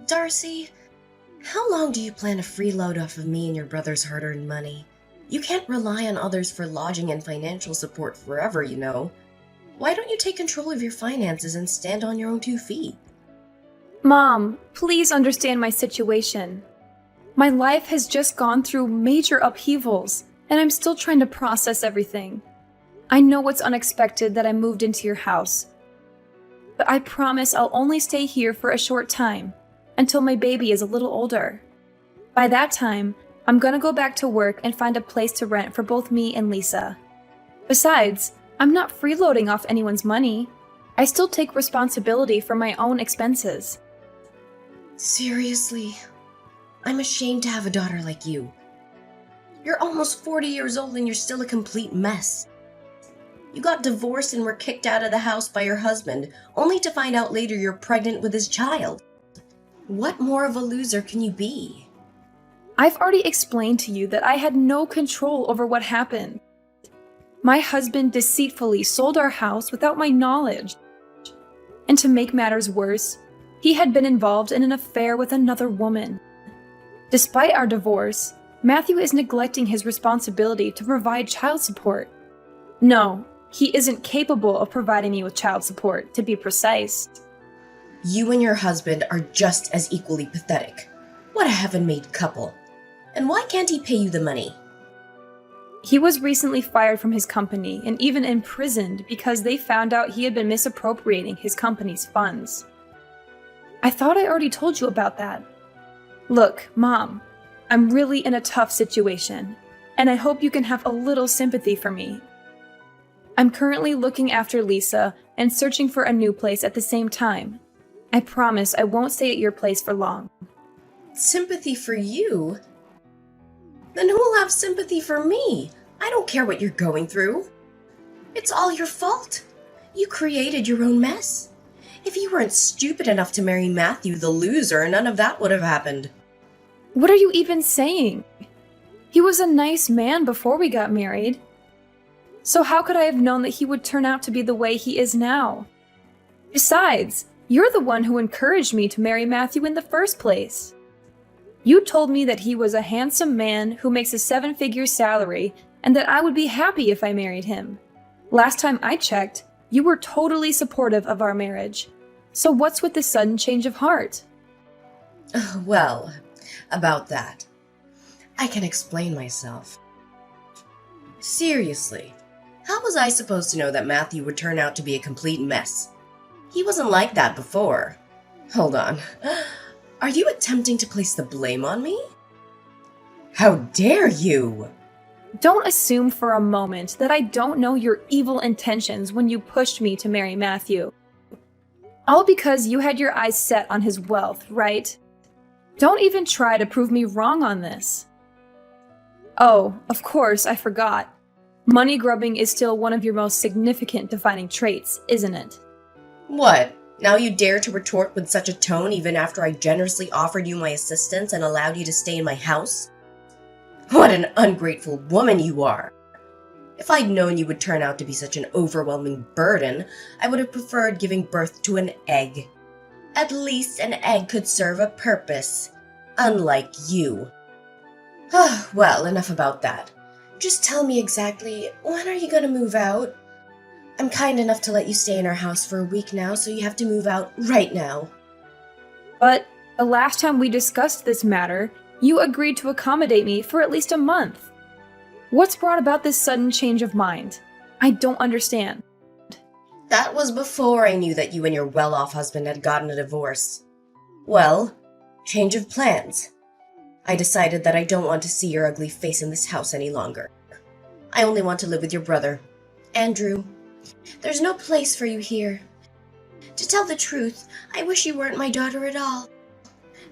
Darcy, how long do you plan to freeload off of me and your brother's hard-earned money? You can't rely on others for lodging and financial support forever, you know. Why don't you take control of your finances and stand on your own 2 feet? Mom, please understand my situation. My life has just gone through major upheavals, and I'm still trying to process everything. I know it's unexpected that I moved into your house, but I promise I'll only stay here for a short time, until my baby is a little older. By that time, I'm gonna go back to work and find a place to rent for both me and Lisa. Besides, I'm not freeloading off anyone's money. I still take responsibility for my own expenses. Seriously, I'm ashamed to have a daughter like you. You're almost 40 years old and you're still a complete mess. You got divorced and were kicked out of the house by your husband, only to find out later you're pregnant with his child. What more of a loser can you be? I've already explained to you that I had no control over what happened. My husband deceitfully sold our house without my knowledge. And to make matters worse, he had been involved in an affair with another woman. Despite our divorce, Matthew is neglecting his responsibility to provide child support. No, he isn't capable of providing me with child support, to be precise. You and your husband are just as equally pathetic. What a heaven-made couple. And why can't he pay you the money? He was recently fired from his company and even imprisoned because they found out he had been misappropriating his company's funds. I thought I already told you about that. Look, Mom, I'm really in a tough situation, and I hope you can have a little sympathy for me. I'm currently looking after Lisa and searching for a new place at the same time. I promise I won't stay at your place for long. Sympathy for you? Then who'll have sympathy for me? I don't care what you're going through. It's all your fault. You created your own mess. If you weren't stupid enough to marry Matthew the loser, none of that would have happened. What are you even saying? He was a nice man before we got married. So how could I have known that he would turn out to be the way he is now? Besides, you're the one who encouraged me to marry Matthew in the first place. You told me that he was a handsome man who makes a 7-figure salary and that I would be happy if I married him. Last time I checked, you were totally supportive of our marriage. So what's with the sudden change of heart? Well, about that, I can explain myself. Seriously, how was I supposed to know that Matthew would turn out to be a complete mess? He wasn't like that before. Hold on. Are you attempting to place the blame on me? How dare you! Don't assume for a moment that I don't know your evil intentions when you pushed me to marry Matthew. All because you had your eyes set on his wealth, right? Don't even try to prove me wrong on this. Oh, of course, I forgot. Money grubbing is still one of your most significant defining traits, isn't it? What? Now you dare to retort with such a tone even after I generously offered you my assistance and allowed you to stay in my house? What an ungrateful woman you are! If I'd known you would turn out to be such an overwhelming burden, I would have preferred giving birth to an egg. At least an egg could serve a purpose, unlike you. Well, enough about that. Just tell me exactly, when are you gonna move out? I'm kind enough to let you stay in our house for a week now, so you have to move out right now. But the last time we discussed this matter, you agreed to accommodate me for at least a month. What's brought about this sudden change of mind? I don't understand. That was before I knew that you and your well-off husband had gotten a divorce. Well, change of plans. I decided that I don't want to see your ugly face in this house any longer. I only want to live with your brother, Andrew. There's no place for you here. To tell the truth, I wish you weren't my daughter at all.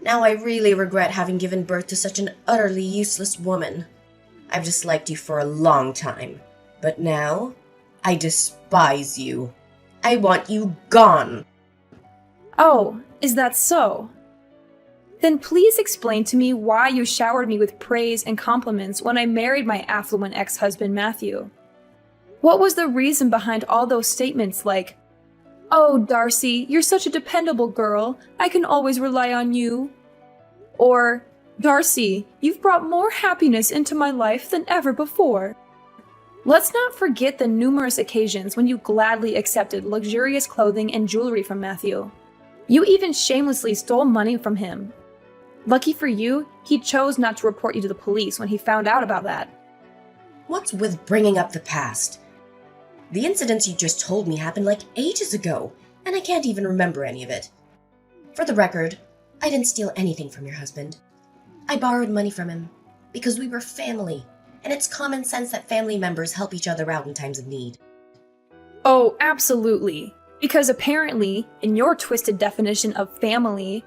Now I really regret having given birth to such an utterly useless woman. I've disliked you for a long time, but now I despise you. I want you gone. Oh, is that so? Then please explain to me why you showered me with praise and compliments when I married my affluent ex-husband Matthew. What was the reason behind all those statements like, "Oh, Darcy, you're such a dependable girl. I can always rely on you." Or, "Darcy, you've brought more happiness into my life than ever before." Let's not forget the numerous occasions when you gladly accepted luxurious clothing and jewelry from Matthew. You even shamelessly stole money from him. Lucky for you, he chose not to report you to the police when he found out about that. What's with bringing up the past? The incidents you just told me happened like ages ago, and I can't even remember any of it. For the record, I didn't steal anything from your husband. I borrowed money from him because we were family, and it's common sense that family members help each other out in times of need. Oh, absolutely. Because apparently, in your twisted definition of family,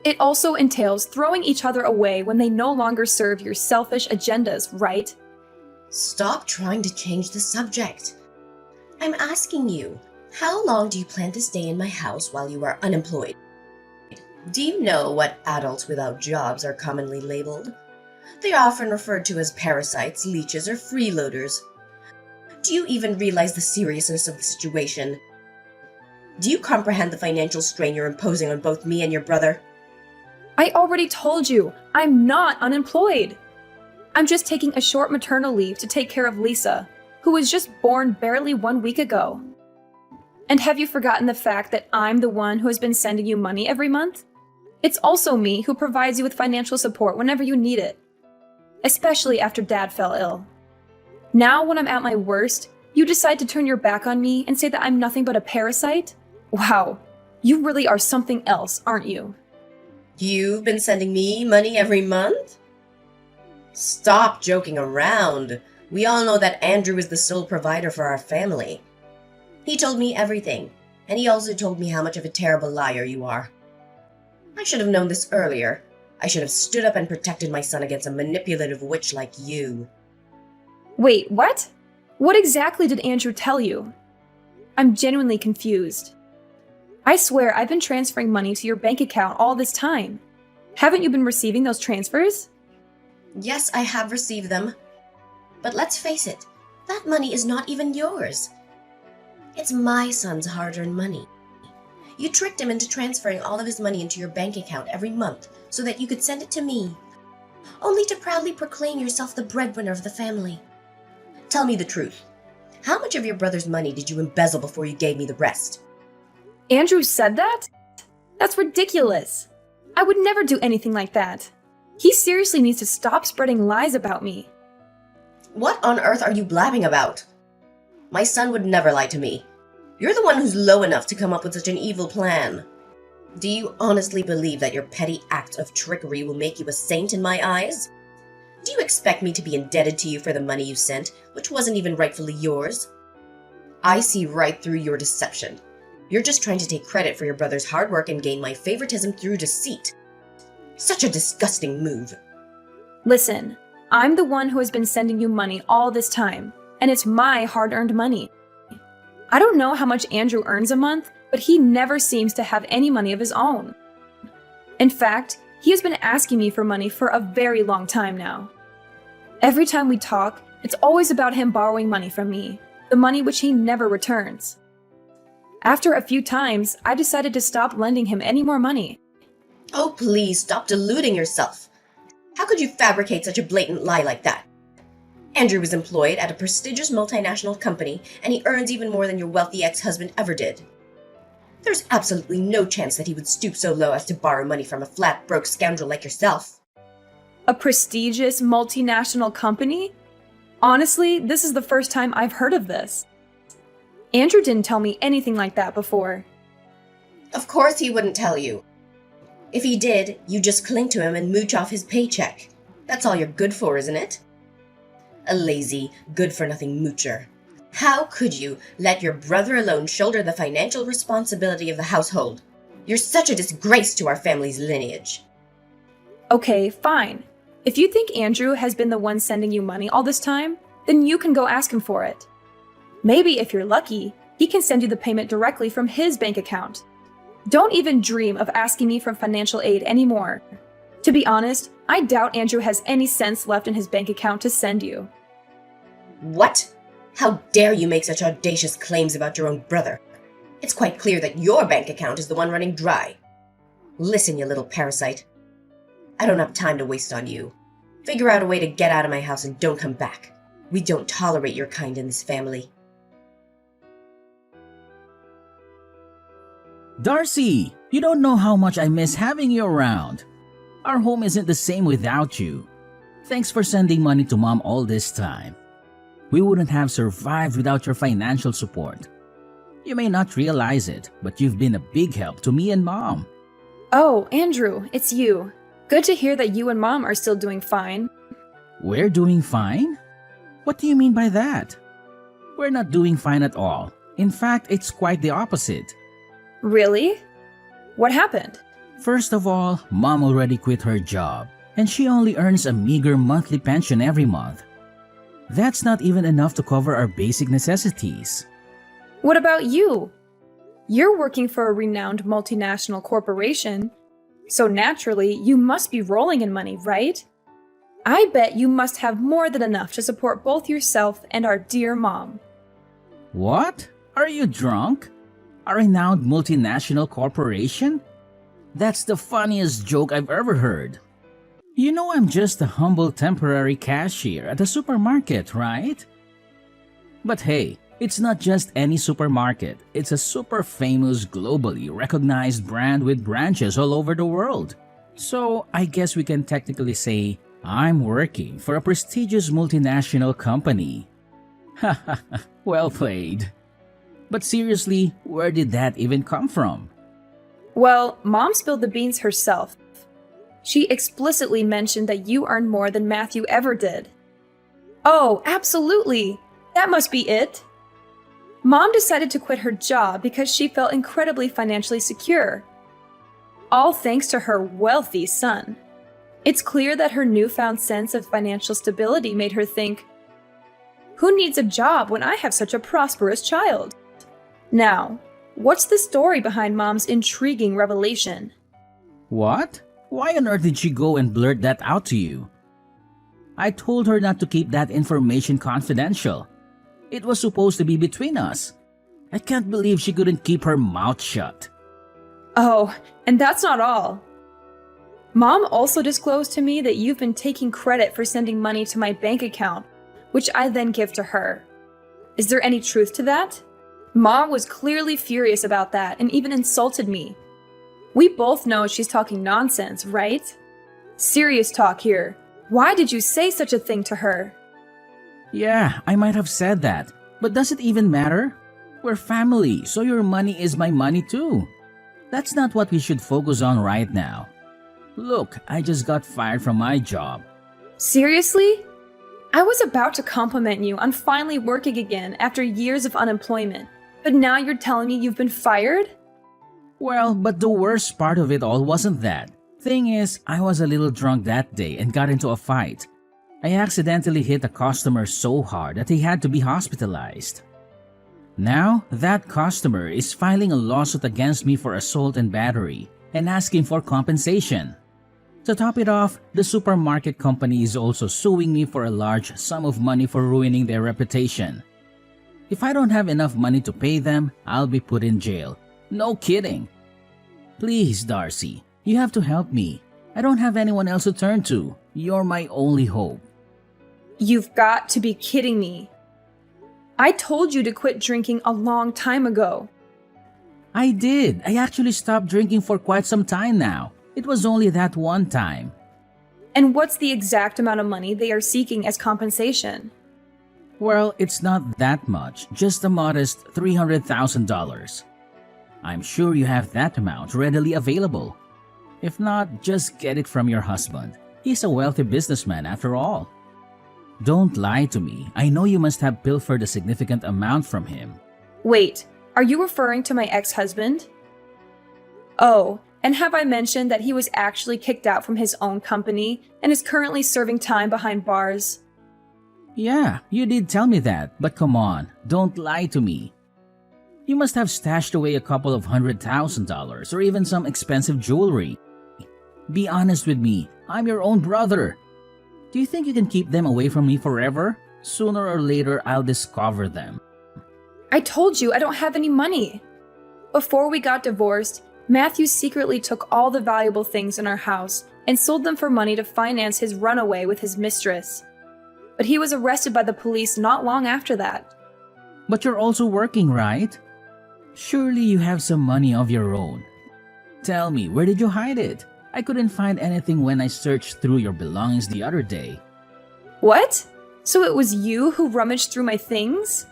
it also entails throwing each other away when they no longer serve your selfish agendas, right? Stop trying to change the subject. I'm asking you, how long do you plan to stay in my house while you are unemployed? Do you know what adults without jobs are commonly labeled? They are often referred to as parasites, leeches, or freeloaders. Do you even realize the seriousness of the situation? Do you comprehend the financial strain you're imposing on both me and your brother? I already told you, I'm not unemployed. I'm just taking a short maternal leave to take care of Lisa, who was just born barely 1 week ago. And have you forgotten the fact that I'm the one who has been sending you money every month? It's also me who provides you with financial support whenever you need it, especially after Dad fell ill. Now, when I'm at my worst, you decide to turn your back on me and say that I'm nothing but a parasite? Wow, you really are something else, aren't you? You've been sending me money every month? Stop joking around. We all know that Andrew is the sole provider for our family. He told me everything, and he also told me how much of a terrible liar you are. I should have known this earlier. I should have stood up and protected my son against a manipulative witch like you. Wait, what? What exactly did Andrew tell you? I'm genuinely confused. I swear I've been transferring money to your bank account all this time. Haven't you been receiving those transfers? Yes, I have received them. But let's face it, that money is not even yours. It's my son's hard-earned money. You tricked him into transferring all of his money into your bank account every month so that you could send it to me, only to proudly proclaim yourself the breadwinner of the family. Tell me the truth. How much of your brother's money did you embezzle before you gave me the rest? Andrew said that? That's ridiculous. I would never do anything like that. He seriously needs to stop spreading lies about me. What on earth are you blabbing about? My son would never lie to me. You're the one who's low enough to come up with such an evil plan. Do you honestly believe that your petty act of trickery will make you a saint in my eyes? Do you expect me to be indebted to you for the money you sent, which wasn't even rightfully yours? I see right through your deception. You're just trying to take credit for your brother's hard work and gain my favoritism through deceit. Such a disgusting move. Listen, I'm the one who has been sending you money all this time, and it's my hard-earned money. I don't know how much Andrew earns a month, but he never seems to have any money of his own. In fact, he has been asking me for money for a very long time now. Every time we talk, it's always about him borrowing money from me, the money which he never returns. After a few times, I decided to stop lending him any more money. Oh, please stop deluding yourself. How could you fabricate such a blatant lie like that? Andrew is employed at a prestigious multinational company, and he earns even more than your wealthy ex-husband ever did. There's absolutely no chance that he would stoop so low as to borrow money from a flat, broke scoundrel like yourself. A prestigious multinational company? Honestly, this is the first time I've heard of this. Andrew didn't tell me anything like that before. Of course he wouldn't tell you. If he did, you just cling to him and mooch off his paycheck. That's all you're good for, isn't it? A lazy, good-for-nothing moocher. How could you let your brother alone shoulder the financial responsibility of the household? You're such a disgrace to our family's lineage. Okay, fine. If you think Andrew has been the one sending you money all this time, then you can go ask him for it. Maybe if you're lucky, he can send you the payment directly from his bank account. Don't even dream of asking me for financial aid anymore. To be honest, I doubt Andrew has any cents left in his bank account to send you. What? How dare you make such audacious claims about your own brother? It's quite clear that your bank account is the one running dry. Listen, you little parasite. I don't have time to waste on you. Figure out a way to get out of my house and don't come back. We don't tolerate your kind in this family. Darcy, you don't know how much I miss having you around. Our home isn't the same without you. Thanks for sending money to Mom all this time. We wouldn't have survived without your financial support. You may not realize it, but you've been a big help to me and Mom. Oh, Andrew, it's you. Good to hear that you and Mom are still doing fine. We're doing fine? What do you mean by that? We're not doing fine at all. In fact, it's quite the opposite. Really? What happened? First of all, Mom already quit her job, and she only earns a meager monthly pension every month. That's not even enough to cover our basic necessities. What about you? You're working for a renowned multinational corporation, so naturally you must be rolling in money, right? I bet you must have more than enough to support both yourself and our dear Mom. What? Are you drunk? A renowned multinational corporation? That's the funniest joke I've ever heard. You know I'm just a humble temporary cashier at a supermarket, right? But hey, it's not just any supermarket. It's a super famous, globally recognized brand with branches all over the world. So I guess we can technically say I'm working for a prestigious multinational company. Haha, well played. But seriously, where did that even come from? Well, Mom spilled the beans herself. She explicitly mentioned that you earn more than Matthew ever did. Oh, absolutely! That must be it! Mom decided to quit her job because she felt incredibly financially secure. All thanks to her wealthy son. It's clear that her newfound sense of financial stability made her think, who needs a job when I have such a prosperous child? Now, what's the story behind Mom's intriguing revelation? What? Why on earth did she go and blurt that out to you? I told her not to keep that information confidential. It was supposed to be between us. I can't believe she couldn't keep her mouth shut. Oh, and that's not all. Mom also disclosed to me that you've been taking credit for sending money to my bank account, which I then give to her. Is there any truth to that? Mom was clearly furious about that and even insulted me. We both know she's talking nonsense, right? Serious talk here. Why did you say such a thing to her? Yeah, I might have said that, but does it even matter? We're family, so your money is my money too. That's not what we should focus on right now. Look, I just got fired from my job. Seriously? I was about to compliment you on finally working again after years of unemployment, but now you're telling me you've been fired? Well, but the worst part of it all wasn't that. Thing is, I was a little drunk that day and got into a fight. I accidentally hit a customer so hard that he had to be hospitalized. Now, that customer is filing a lawsuit against me for assault and battery and asking for compensation. To top it off, the supermarket company is also suing me for a large sum of money for ruining their reputation. If I don't have enough money to pay them, I'll be put in jail. No kidding. Please, Darcy, you have to help me. I don't have anyone else to turn to. You're my only hope. You've got to be kidding me. I told you to quit drinking a long time ago. I did. I actually stopped drinking for quite some time now. It was only that one time. And what's the exact amount of money they are seeking as compensation? Well, it's not that much, just a modest $300,000. I'm sure you have that amount readily available. If not, just get it from your husband. He's a wealthy businessman after all. Don't lie to me. I know you must have pilfered a significant amount from him. Wait, are you referring to my ex-husband? Oh, and have I mentioned that he was actually kicked out from his own company and is currently serving time behind bars? Yeah, you did tell me that, but come on, don't lie to me. You must have stashed away a couple of $100,000 or even some expensive jewelry. Be honest with me, I'm your own brother. Do you think you can keep them away from me forever? Sooner or later, I'll discover them. I told you I don't have any money. Before we got divorced, Matthew secretly took all the valuable things in our house and sold them for money to finance his runaway with his mistress. But he was arrested by the police not long after that. But you're also working, right? Surely you have some money of your own. Tell me, where did you hide it? I couldn't find anything when I searched through your belongings the other day. What? So it was you who rummaged through my things?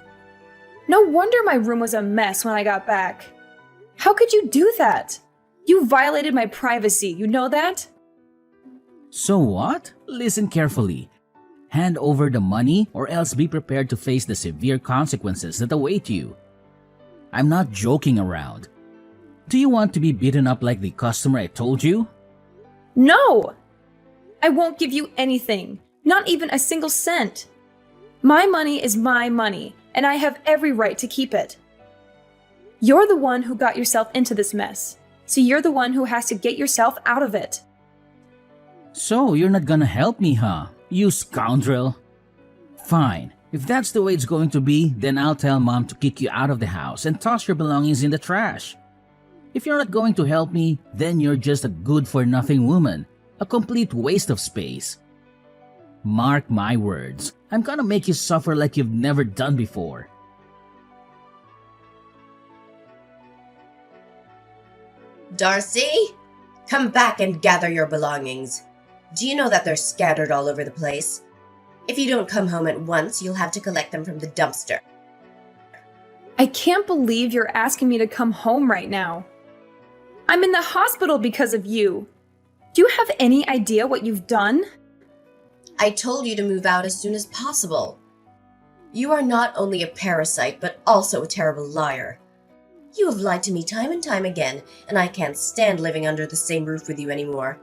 No wonder my room was a mess when I got back. How could you do that? You violated my privacy, you know that? So what? Listen carefully. Hand over the money or else be prepared to face the severe consequences that await you. I'm not joking around. Do you want to be beaten up like the customer I told you? No! I won't give you anything, not even a single cent. My money is my money, and I have every right to keep it. You're the one who got yourself into this mess, so you're the one who has to get yourself out of it. So you're not gonna help me, huh? You scoundrel. Fine. If that's the way it's going to be, then I'll tell Mom to kick you out of the house and toss your belongings in the trash. If you're not going to help me, then you're just a good-for-nothing woman, a complete waste of space. Mark my words, I'm gonna make you suffer like you've never done before. Darcy, come back and gather your belongings. Do you know that they're scattered all over the place? If you don't come home at once, you'll have to collect them from the dumpster. I can't believe you're asking me to come home right now. I'm in the hospital because of you. Do you have any idea what you've done? I told you to move out as soon as possible. You are not only a parasite, but also a terrible liar. You have lied to me time and time again, and I can't stand living under the same roof with you anymore.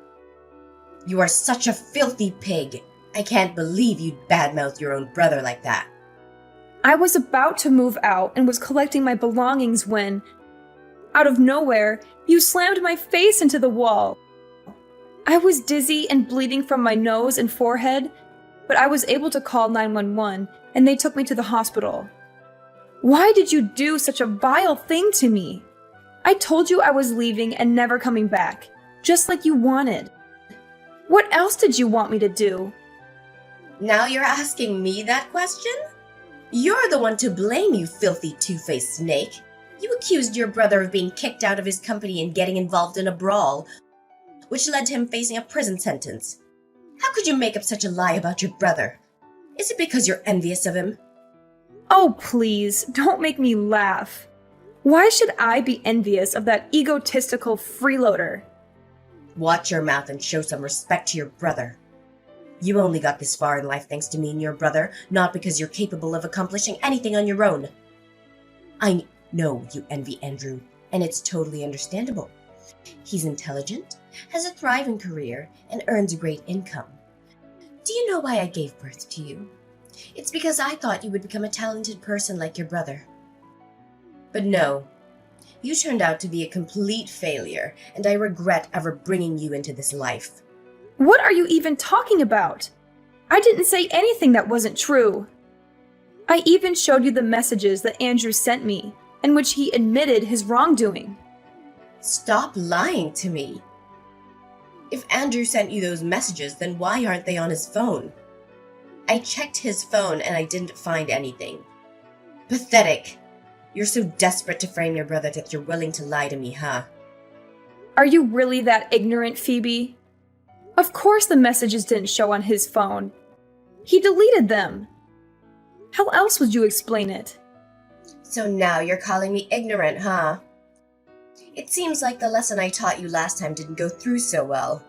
You are such a filthy pig. I can't believe you'd badmouth your own brother like that. I was about to move out and was collecting my belongings when, out of nowhere, you slammed my face into the wall. I was dizzy and bleeding from my nose and forehead, but I was able to call 911 and they took me to the hospital. Why did you do such a vile thing to me? I told you I was leaving and never coming back, just like you wanted. What else did you want me to do? Now you're asking me that question? You're the one to blame, you filthy two-faced snake. You accused your brother of being kicked out of his company and getting involved in a brawl, which led to him facing a prison sentence. How could you make up such a lie about your brother? Is it because you're envious of him? Oh, please, don't make me laugh. Why should I be envious of that egotistical freeloader? Watch your mouth and show some respect to your brother. You only got this far in life thanks to me and your brother, not because you're capable of accomplishing anything on your own. I know you envy Andrew, and it's totally understandable. He's intelligent, has a thriving career, and earns a great income. Do you know why I gave birth to you? It's because I thought you would become a talented person like your brother. But no, you turned out to be a complete failure, and I regret ever bringing you into this life. What are you even talking about? I didn't say anything that wasn't true. I even showed you the messages that Andrew sent me, in which he admitted his wrongdoing. Stop lying to me. If Andrew sent you those messages, then why aren't they on his phone? I checked his phone and I didn't find anything. Pathetic. You're so desperate to frame your brother that you're willing to lie to me, huh? Are you really that ignorant, Phoebe? Of course the messages didn't show on his phone. He deleted them. How else would you explain it? So now you're calling me ignorant, huh? It seems like the lesson I taught you last time didn't go through so well.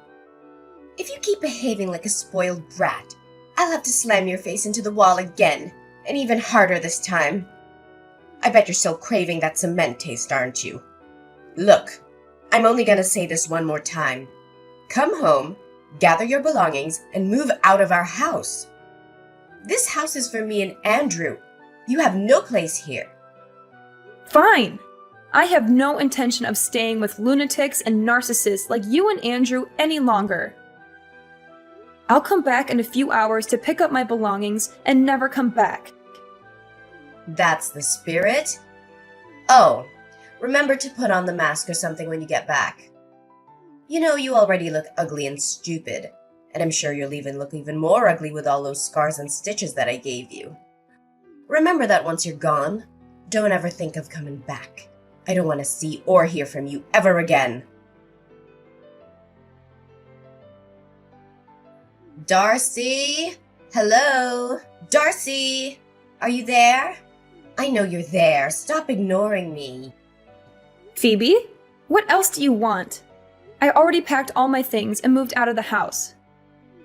If you keep behaving like a spoiled brat, I'll have to slam your face into the wall again, and even harder this time. I bet you're still craving that cement taste, aren't you? Look, I'm only gonna say this one more time. Come home, gather your belongings, and move out of our house. This house is for me and Andrew. You have no place here. Fine. I have no intention of staying with lunatics and narcissists like you and Andrew any longer. I'll come back in a few hours to pick up my belongings and never come back. That's the spirit? Oh, Remember to put on the mask or something when you get back. You know, you already look ugly and stupid, and I'm sure you'll even look even more ugly with all those scars and stitches that I gave you. Remember that once you're gone, don't ever think of coming back. I don't want to see or hear from you ever again. Darcy? Hello? Darcy? Are you there? I know you're there. Stop ignoring me. Phoebe? What else do you want? I already packed all my things and moved out of the house.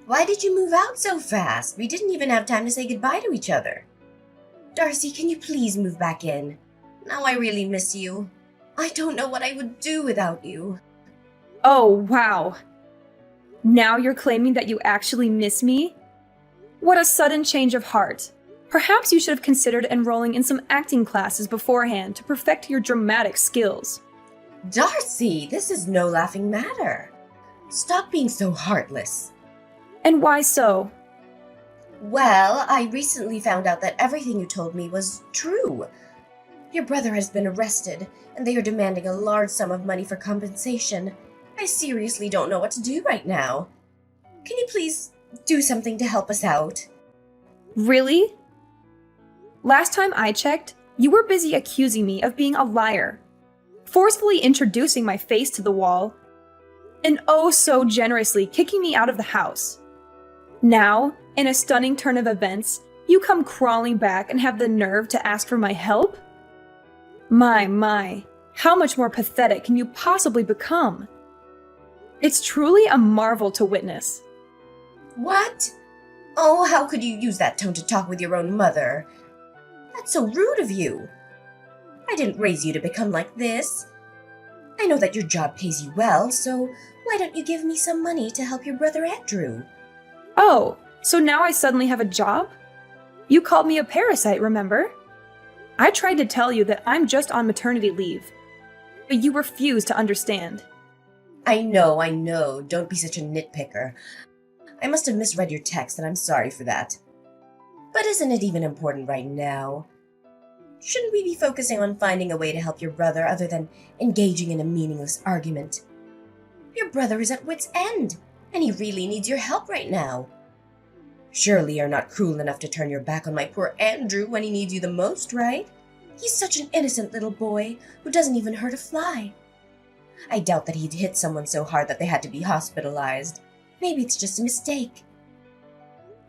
Why did you move out so fast? We didn't even have time to say goodbye to each other. Darcy, can you please move back in? Now I really miss you. I don't know what I would do without you. Oh, wow. Now you're claiming that you actually miss me? What a sudden change of heart. Perhaps you should have considered enrolling in some acting classes beforehand to perfect your dramatic skills. Darcy, this is no laughing matter. Stop being so heartless. And why so? Well, I recently found out that everything you told me was true. Your brother has been arrested, and they are demanding a large sum of money for compensation. I seriously don't know what to do right now. Can you please do something to help us out? Really? Last time I checked, you were busy accusing me of being a liar, forcefully introducing my face to the wall, and oh so generously kicking me out of the house. Now, in a stunning turn of events, you come crawling back and have the nerve to ask for my help? My, how much more pathetic can you possibly become? It's truly a marvel to witness. What? Oh, how could you use that tone to talk with your own mother? That's so rude of you. I didn't raise you to become like this. I know that your job pays you well, so why don't you give me some money to help your brother Andrew? Oh, so now I suddenly have a job? You called me a parasite, remember? I tried to tell you that I'm just on maternity leave, but you refused to understand. I know. Don't be such a nitpicker. I must have misread your text, and I'm sorry for that. But isn't it even important right now? Shouldn't we be focusing on finding a way to help your brother other than engaging in a meaningless argument? Your brother is at wit's end, and he really needs your help right now. Surely you're not cruel enough to turn your back on my poor Andrew when he needs you the most, right? He's such an innocent little boy who doesn't even hurt a fly. I doubt that he'd hit someone so hard that they had to be hospitalized. Maybe it's just a mistake.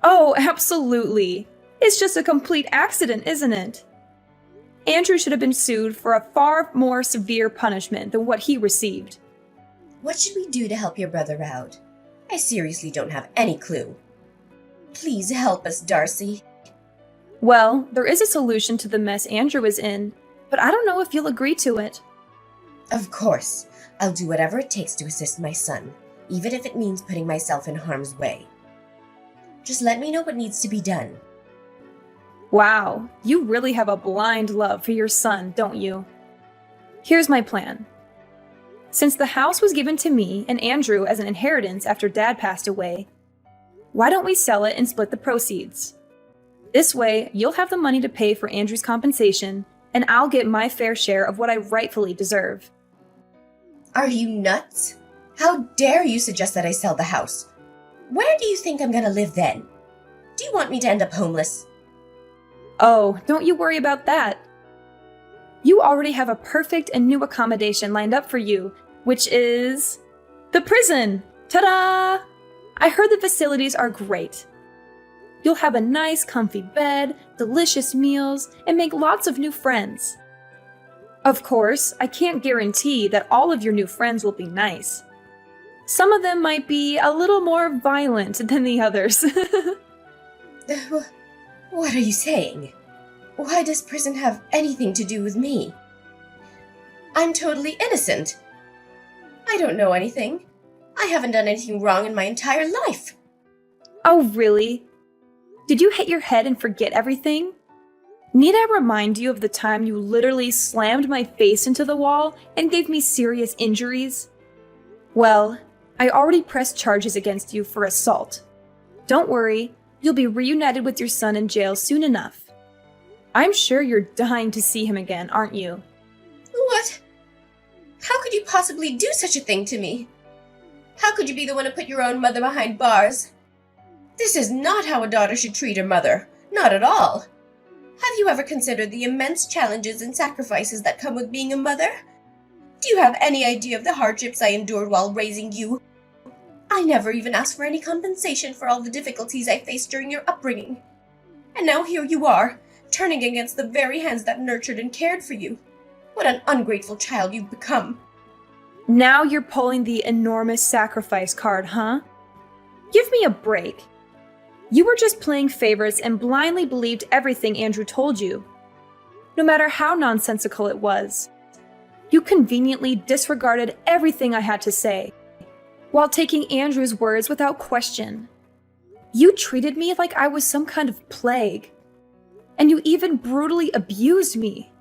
Oh, absolutely. It's just a complete accident, isn't it? Andrew should have been sued for a far more severe punishment than what he received. What should we do to help your brother out? I seriously don't have any clue. Please help us, Darcy. Well, there is a solution to the mess Andrew is in, but I don't know if you'll agree to it. Of course. I'll do whatever it takes to assist my son, even if it means putting myself in harm's way. Just let me know what needs to be done. Wow, you really have a blind love for your son, don't you? Here's my plan. Since the house was given to me and Andrew as an inheritance after Dad passed away, why don't we sell it and split the proceeds? This way, you'll have the money to pay for Andrew's compensation, and I'll get my fair share of what I rightfully deserve. Are you nuts? How dare you suggest that I sell the house? Where do you think I'm gonna live then? Do you want me to end up homeless? Oh, don't you worry about that. You already have a perfect and new accommodation lined up for you, which is the prison. Ta-da! I heard the facilities are great. You'll have a nice, comfy bed, delicious meals, and make lots of new friends. Of course, I can't guarantee that all of your new friends will be nice. Some of them might be a little more violent than the others. What are you saying? Why does prison have anything to do with me? I'm totally innocent. I don't know anything. I haven't done anything wrong in my entire life. Oh, really? Did you hit your head and forget everything? Need I remind you of the time you literally slammed my face into the wall and gave me serious injuries? Well, I already pressed charges against you for assault. Don't worry, you'll be reunited with your son in jail soon enough. I'm sure you're dying to see him again, aren't you? How could you possibly do such a thing to me? How could you be the one to put your own mother behind bars? This is not how a daughter should treat her mother. Not at all. Have you ever considered the immense challenges and sacrifices that come with being a mother? Do you have any idea of the hardships I endured while raising you? I never even asked for any compensation for all the difficulties I faced during your upbringing. And now here you are, turning against the very hands that nurtured and cared for you. What an ungrateful child you've become. Now you're pulling the enormous sacrifice card, huh? Give me a break. You were just playing favorites and blindly believed everything Andrew told you, no matter how nonsensical it was. You conveniently disregarded everything I had to say, while taking Andrew's words without question. You treated me like I was some kind of plague, and you even brutally abused me.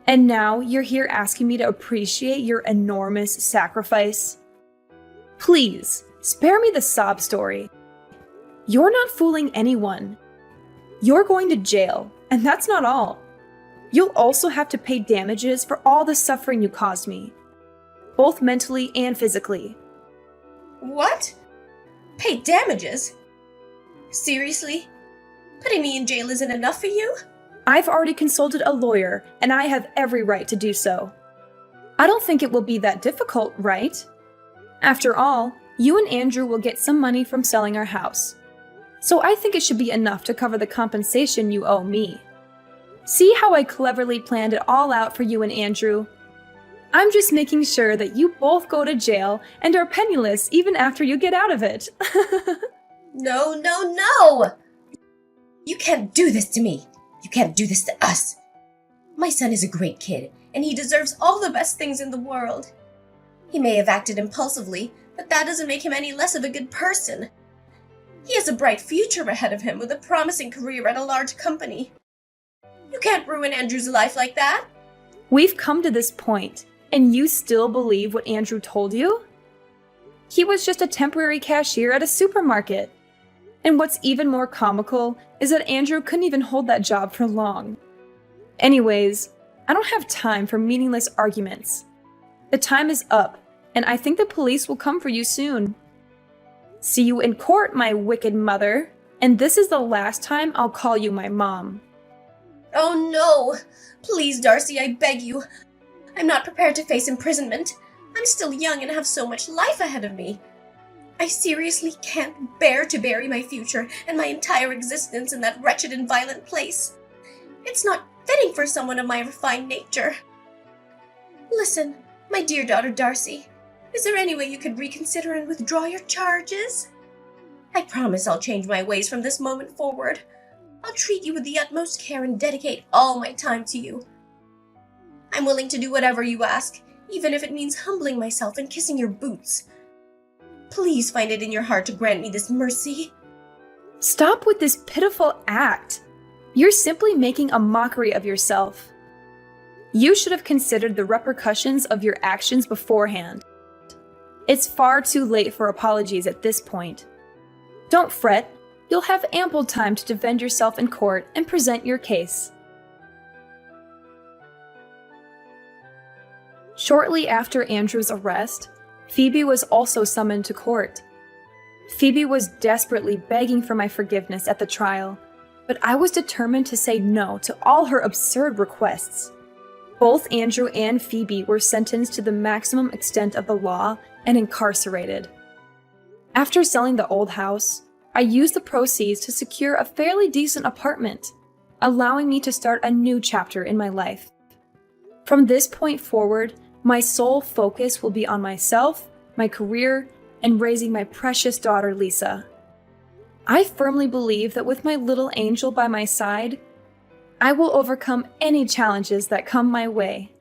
And now you're here asking me to appreciate your enormous sacrifice? Please, spare me the sob story. You're not fooling anyone. You're going to jail, and that's not all. You'll also have to pay damages for all the suffering you caused me, both mentally and physically. What? Pay damages? Seriously? Putting me in jail isn't enough for you? I've already consulted a lawyer, and I have every right to do so. I don't think it will be that difficult, right? After all, you and Andrew will get some money from selling our house. So I think it should be enough to cover the compensation you owe me. See how I cleverly planned it all out for you and Andrew? I'm just making sure that you both go to jail and are penniless even after you get out of it. No, no, no! You can't do this to me. You can't do this to us. My son is a great kid, and he deserves all the best things in the world. He may have acted impulsively, but that doesn't make him any less of a good person. He has a bright future ahead of him with a promising career at a large company. You can't ruin Andrew's life like that. We've come to this point, and you still believe what Andrew told you? He was just a temporary cashier at a supermarket. And what's even more comical is that Andrew couldn't even hold that job for long. Anyways, I don't have time for meaningless arguments. The time is up, and I think the police will come for you soon. See you in court, my wicked mother, and this is the last time I'll call you my mom. Oh no! Please, Darcy, I beg you. I'm not prepared to face imprisonment. I'm still young and have so much life ahead of me. I seriously can't bear to bury my future and my entire existence in that wretched and violent place. It's not fitting for someone of my refined nature. Listen, my dear daughter Darcy, is there any way you could reconsider and withdraw your charges? I promise I'll change my ways from this moment forward. I'll treat you with the utmost care and dedicate all my time to you. I'm willing to do whatever you ask, even if it means humbling myself and kissing your boots. Please find it in your heart to grant me this mercy. Stop with this pitiful act. You're simply making a mockery of yourself. You should have considered the repercussions of your actions beforehand. It's far too late for apologies at this point. Don't fret. You'll have ample time to defend yourself in court and present your case. Shortly after Andrew's arrest, Phoebe was also summoned to court. Phoebe was desperately begging for my forgiveness at the trial, but I was determined to say no to all her absurd requests. Both Andrew and Phoebe were sentenced to the maximum extent of the law and incarcerated. After selling the old house, I used the proceeds to secure a fairly decent apartment, allowing me to start a new chapter in my life. From this point forward, my sole focus will be on myself, my career, and raising my precious daughter, Lisa. I firmly believe that with my little angel by my side, I will overcome any challenges that come my way.